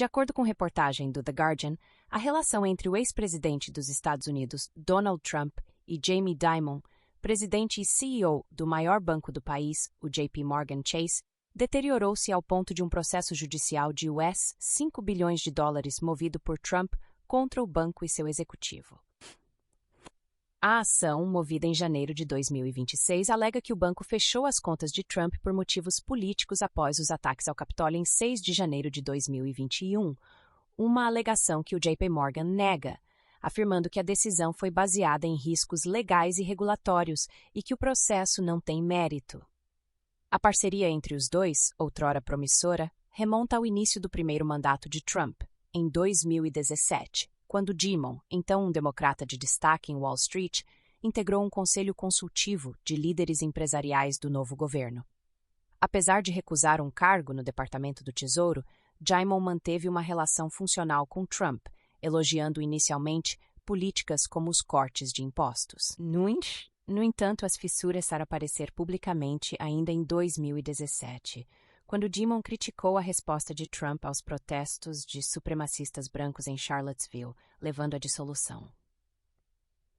De acordo com reportagem do The Guardian, a relação entre o ex-presidente dos Estados Unidos, Donald Trump, e Jamie Dimon, presidente e CEO do maior banco do país, o JP Morgan Chase, deteriorou-se ao ponto de um processo judicial de US$ 5 bilhões movido por Trump contra o banco e seu executivo. A ação, movida em janeiro de 2026, alega que o banco fechou as contas de Trump por motivos políticos após os ataques ao Capitólio em 6 de janeiro de 2021, uma alegação que o JP Morgan nega, afirmando que a decisão foi baseada em riscos legais e regulatórios e que o processo não tem mérito. A parceria entre os dois, outrora promissora, remonta ao início do primeiro mandato de Trump, em 2017, quando Dimon, então um democrata de destaque em Wall Street, integrou um conselho consultivo de líderes empresariais do novo governo. Apesar de recusar um cargo no Departamento do Tesouro, Dimon manteve uma relação funcional com Trump, elogiando inicialmente políticas como os cortes de impostos. No entanto, as fissuras passaram a aparecer publicamente ainda em 2017, quando Dimon criticou a resposta de Trump aos protestos de supremacistas brancos em Charlottesville, levando à dissolução.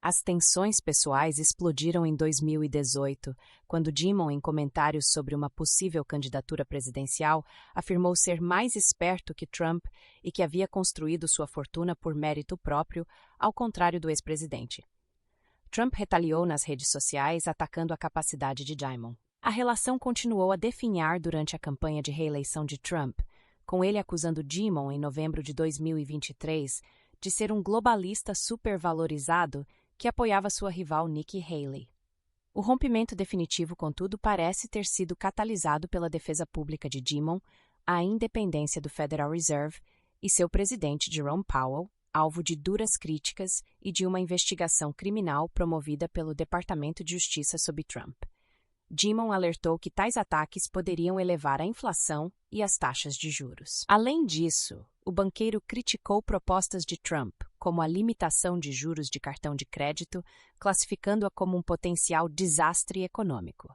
As tensões pessoais explodiram em 2018, quando Dimon, em comentários sobre uma possível candidatura presidencial, afirmou ser mais esperto que Trump e que havia construído sua fortuna por mérito próprio, ao contrário do ex-presidente. Trump retaliou nas redes sociais, atacando a capacidade de Dimon. A relação continuou a definhar durante a campanha de reeleição de Trump, com ele acusando Dimon, em novembro de 2023, de ser um globalista supervalorizado que apoiava sua rival Nikki Haley. O rompimento definitivo, contudo, parece ter sido catalisado pela defesa pública de Dimon, a independência do Federal Reserve e seu presidente Jerome Powell, alvo de duras críticas e de uma investigação criminal promovida pelo Departamento de Justiça sob Trump. Dimon alertou que tais ataques poderiam elevar a inflação e as taxas de juros. Além disso, o banqueiro criticou propostas de Trump, como a limitação de juros de cartão de crédito, classificando-a como um potencial desastre econômico.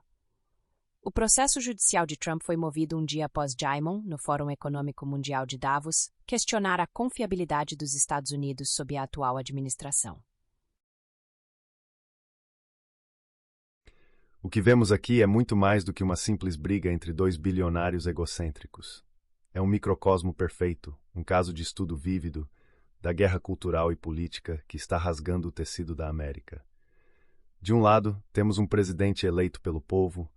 O processo judicial de Trump foi movido um dia após Dimon, no Fórum Econômico Mundial de Davos, questionar a confiabilidade dos Estados Unidos sob a atual administração. O que vemos aqui é muito mais do que uma simples briga entre dois bilionários egocêntricos. É um microcosmo perfeito, um caso de estudo vívido da guerra cultural e política que está rasgando o tecido da América. De um lado, temos um presidente eleito pelo povo,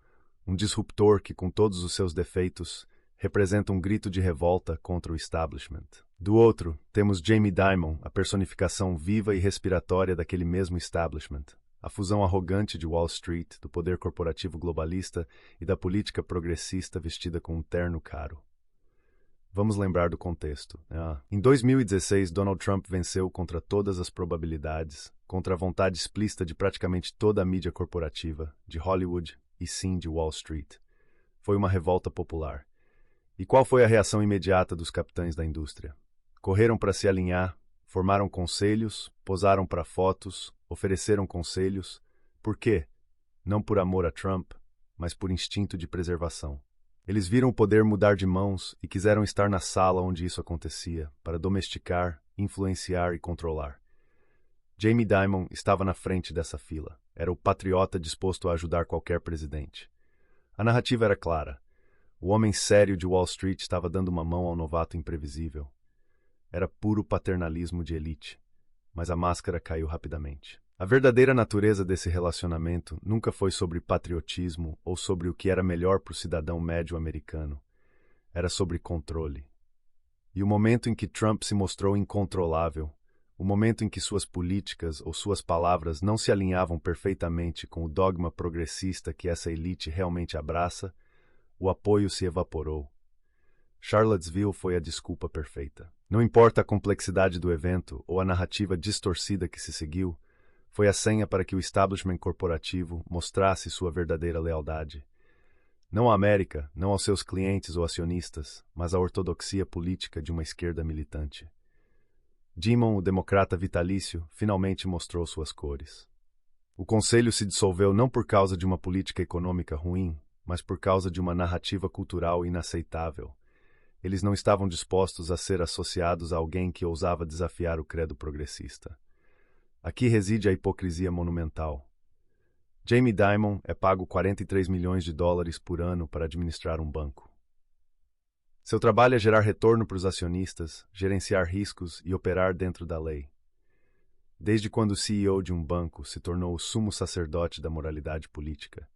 um disruptor que, com todos os seus defeitos, representa um grito de revolta contra o establishment. Do outro, temos Jamie Dimon, a personificação viva e respiratória daquele mesmo establishment. A fusão arrogante de Wall Street, do poder corporativo globalista e da política progressista vestida com um terno caro. Vamos lembrar do contexto. Em 2016, Donald Trump venceu contra todas as probabilidades, contra a vontade explícita de praticamente toda a mídia corporativa, de Hollywood e sim de Wall Street. Foi uma revolta popular. E qual foi a reação imediata dos capitães da indústria? Correram para se alinhar, formaram conselhos, posaram para fotos, ofereceram conselhos. Por quê? Não por amor a Trump, mas por instinto de preservação. Eles viram o poder mudar de mãos e quiseram estar na sala onde isso acontecia, para domesticar, influenciar e controlar. Jamie Dimon estava na frente dessa fila. Era o patriota disposto a ajudar qualquer presidente. A narrativa era clara. O homem sério de Wall Street estava dando uma mão ao novato imprevisível. Era puro paternalismo de elite. Mas a máscara caiu rapidamente. A verdadeira natureza desse relacionamento nunca foi sobre patriotismo ou sobre o que era melhor para o cidadão médio americano. Era sobre controle. E o momento em que Trump se mostrou incontrolável, o momento em que suas políticas ou suas palavras não se alinhavam perfeitamente com o dogma progressista que essa elite realmente abraça, o apoio se evaporou. Charlottesville foi a desculpa perfeita. Não importa a complexidade do evento ou a narrativa distorcida que se seguiu, foi a senha para que o establishment corporativo mostrasse sua verdadeira lealdade. Não à América, não aos seus clientes ou acionistas, mas à ortodoxia política de uma esquerda militante. Dimon, o democrata vitalício, finalmente mostrou suas cores. O conselho se dissolveu não por causa de uma política econômica ruim, mas por causa de uma narrativa cultural inaceitável. eles não estavam dispostos a ser associados a alguém que ousava desafiar o credo progressista. Aqui reside a hipocrisia monumental. Jamie Dimon é pago 43 milhões de dólares por ano para administrar um banco. Seu trabalho é gerar retorno para os acionistas, gerenciar riscos e operar dentro da lei. Desde quando o CEO de um banco se tornou o sumo sacerdote da moralidade política?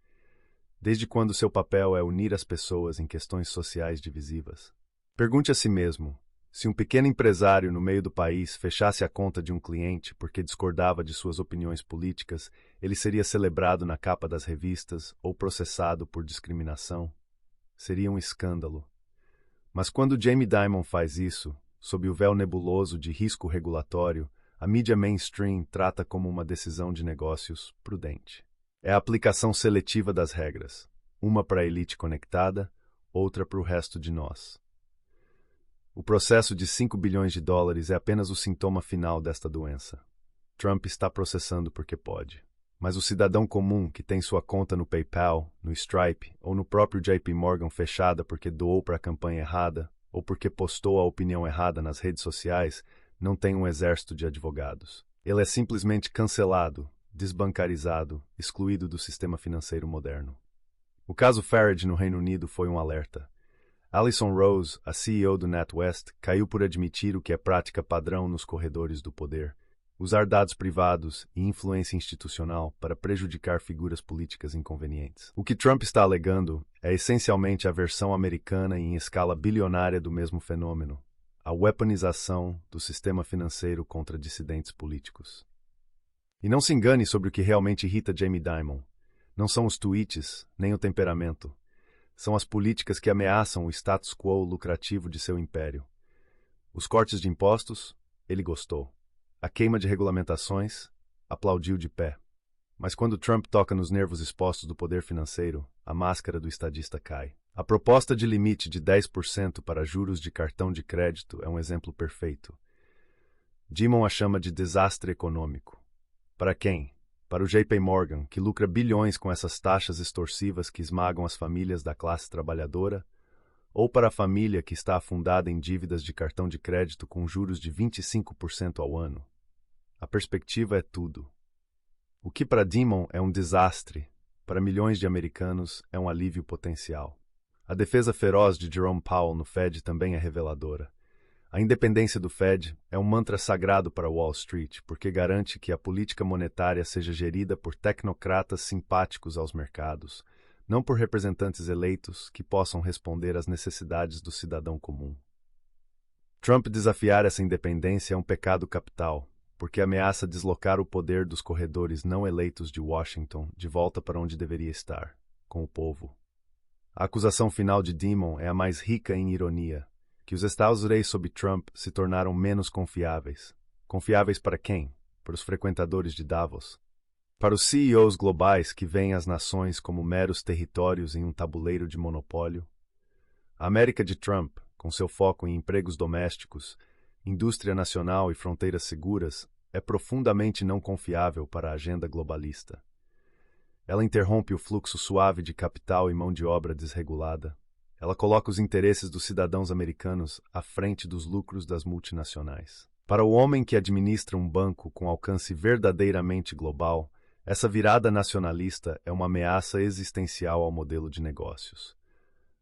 Desde quando seu papel é unir as pessoas em questões sociais divisivas? Pergunte a si mesmo, se um pequeno empresário no meio do país fechasse a conta de um cliente porque discordava de suas opiniões políticas, ele seria celebrado na capa das revistas ou processado por discriminação? Seria um escândalo. Mas quando Jamie Dimon faz isso, sob o véu nebuloso de risco regulatório, a mídia mainstream trata como uma decisão de negócios prudente. É a aplicação seletiva das regras, uma para a elite conectada, outra para o resto de nós. O processo de 5 bilhões de dólares é apenas o sintoma final desta doença. Trump está processando porque pode. Mas o cidadão comum que tem sua conta no PayPal, no Stripe ou no próprio JP Morgan fechada porque doou para a campanha errada ou porque postou a opinião errada nas redes sociais, não tem um exército de advogados. Ele é simplesmente cancelado, desbancarizado, excluído do sistema financeiro moderno. O caso Farage no Reino Unido foi um alerta. Alison Rose, a CEO do NatWest, caiu por admitir o que é prática padrão nos corredores do poder: usar dados privados e influência institucional para prejudicar figuras políticas inconvenientes. O que Trump está alegando é essencialmente a versão americana e em escala bilionária do mesmo fenômeno: a weaponização do sistema financeiro contra dissidentes políticos. E não se engane sobre o que realmente irrita Jamie Dimon. Não são os tweets, nem o temperamento. São as políticas que ameaçam o status quo lucrativo de seu império. Os cortes de impostos, ele gostou. A queima de regulamentações, aplaudiu de pé. Mas quando Trump toca nos nervos expostos do poder financeiro, a máscara do estadista cai. A proposta de limite de 10% para juros de cartão de crédito é um exemplo perfeito. Dimon a chama de desastre econômico. Para quem? Para o JP Morgan, que lucra bilhões com essas taxas extorsivas que esmagam as famílias da classe trabalhadora? Ou para a família que está afundada em dívidas de cartão de crédito com juros de 25% ao ano? A perspectiva é tudo. O que para Dimon é um desastre, para milhões de americanos é um alívio potencial. A defesa feroz de Jerome Powell no Fed também é reveladora. A independência do Fed é um mantra sagrado para Wall Street, porque garante que a política monetária seja gerida por tecnocratas simpáticos aos mercados, não por representantes eleitos que possam responder às necessidades do cidadão comum. Trump desafiar essa independência é um pecado capital, porque ameaça deslocar o poder dos corredores não eleitos de Washington de volta para onde deveria estar, com o povo. A acusação final de Dimon é a mais rica em ironia, que os Estados Unidos sob Trump se tornaram menos confiáveis. Confiáveis para quem? Para os frequentadores de Davos. Para os CEOs globais que veem as nações como meros territórios em um tabuleiro de monopólio. A América de Trump, com seu foco em empregos domésticos, indústria nacional e fronteiras seguras, é profundamente não confiável para a agenda globalista. Ela interrompe o fluxo suave de capital e mão de obra desregulada. Ela coloca os interesses dos cidadãos americanos à frente dos lucros das multinacionais. Para o homem que administra um banco com alcance verdadeiramente global, essa virada nacionalista é uma ameaça existencial ao modelo de negócios.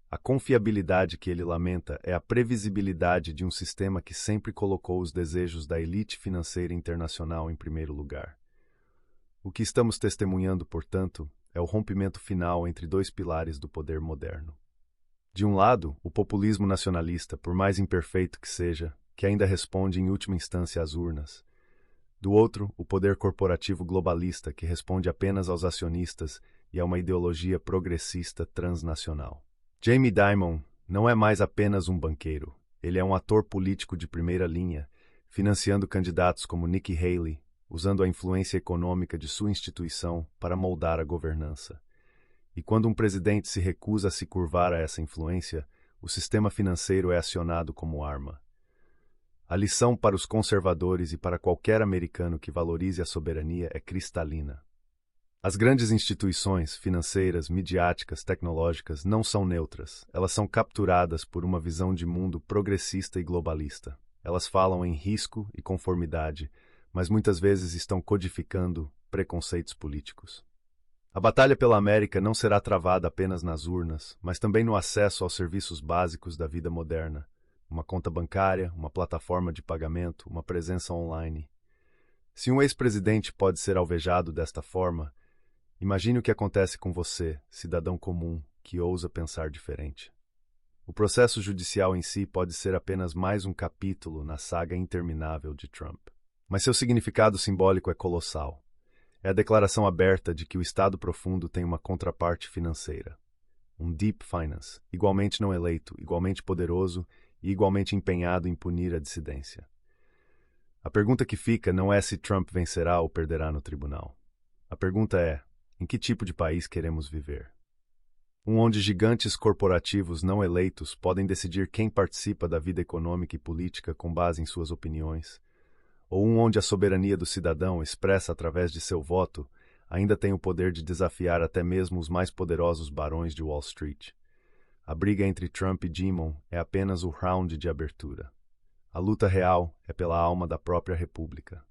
A confiabilidade que ele lamenta é a previsibilidade de um sistema que sempre colocou os desejos da elite financeira internacional em primeiro lugar. O que estamos testemunhando, portanto, é o rompimento final entre dois pilares do poder moderno. De um lado, o populismo nacionalista, por mais imperfeito que seja, que ainda responde em última instância às urnas. Do outro, o poder corporativo globalista, que responde apenas aos acionistas e a uma ideologia progressista transnacional. Jamie Dimon não é mais apenas um banqueiro. Ele é um ator político de primeira linha, financiando candidatos como Nikki Haley, usando a influência econômica de sua instituição para moldar a governança. E quando um presidente se recusa a se curvar a essa influência, o sistema financeiro é acionado como arma. A lição para os conservadores e para qualquer americano que valorize a soberania é cristalina. As grandes instituições financeiras, midiáticas, tecnológicas não são neutras. Elas são capturadas por uma visão de mundo progressista e globalista. Elas falam em risco e conformidade, mas muitas vezes estão codificando preconceitos políticos. A batalha pela América não será travada apenas nas urnas, mas também no acesso aos serviços básicos da vida moderna. Uma conta bancária, uma plataforma de pagamento, uma presença online. Se um ex-presidente pode ser alvejado desta forma, imagine o que acontece com você, cidadão comum, que ousa pensar diferente. O processo judicial em si pode ser apenas mais um capítulo na saga interminável de Trump. Mas seu significado simbólico é colossal. É a declaração aberta de que o Estado profundo tem uma contraparte financeira. Um deep finance, igualmente não eleito, igualmente poderoso e igualmente empenhado em punir a dissidência. A pergunta que fica não é se Trump vencerá ou perderá no tribunal. A pergunta é: em que tipo de país queremos viver? Um onde gigantes corporativos não eleitos podem decidir quem participa da vida econômica e política com base em suas opiniões, ou um onde a soberania do cidadão, expressa através de seu voto, ainda tem o poder de desafiar até mesmo os mais poderosos barões de Wall Street. A briga entre Trump e Dimon é apenas o round de abertura. A luta real é pela alma da própria república.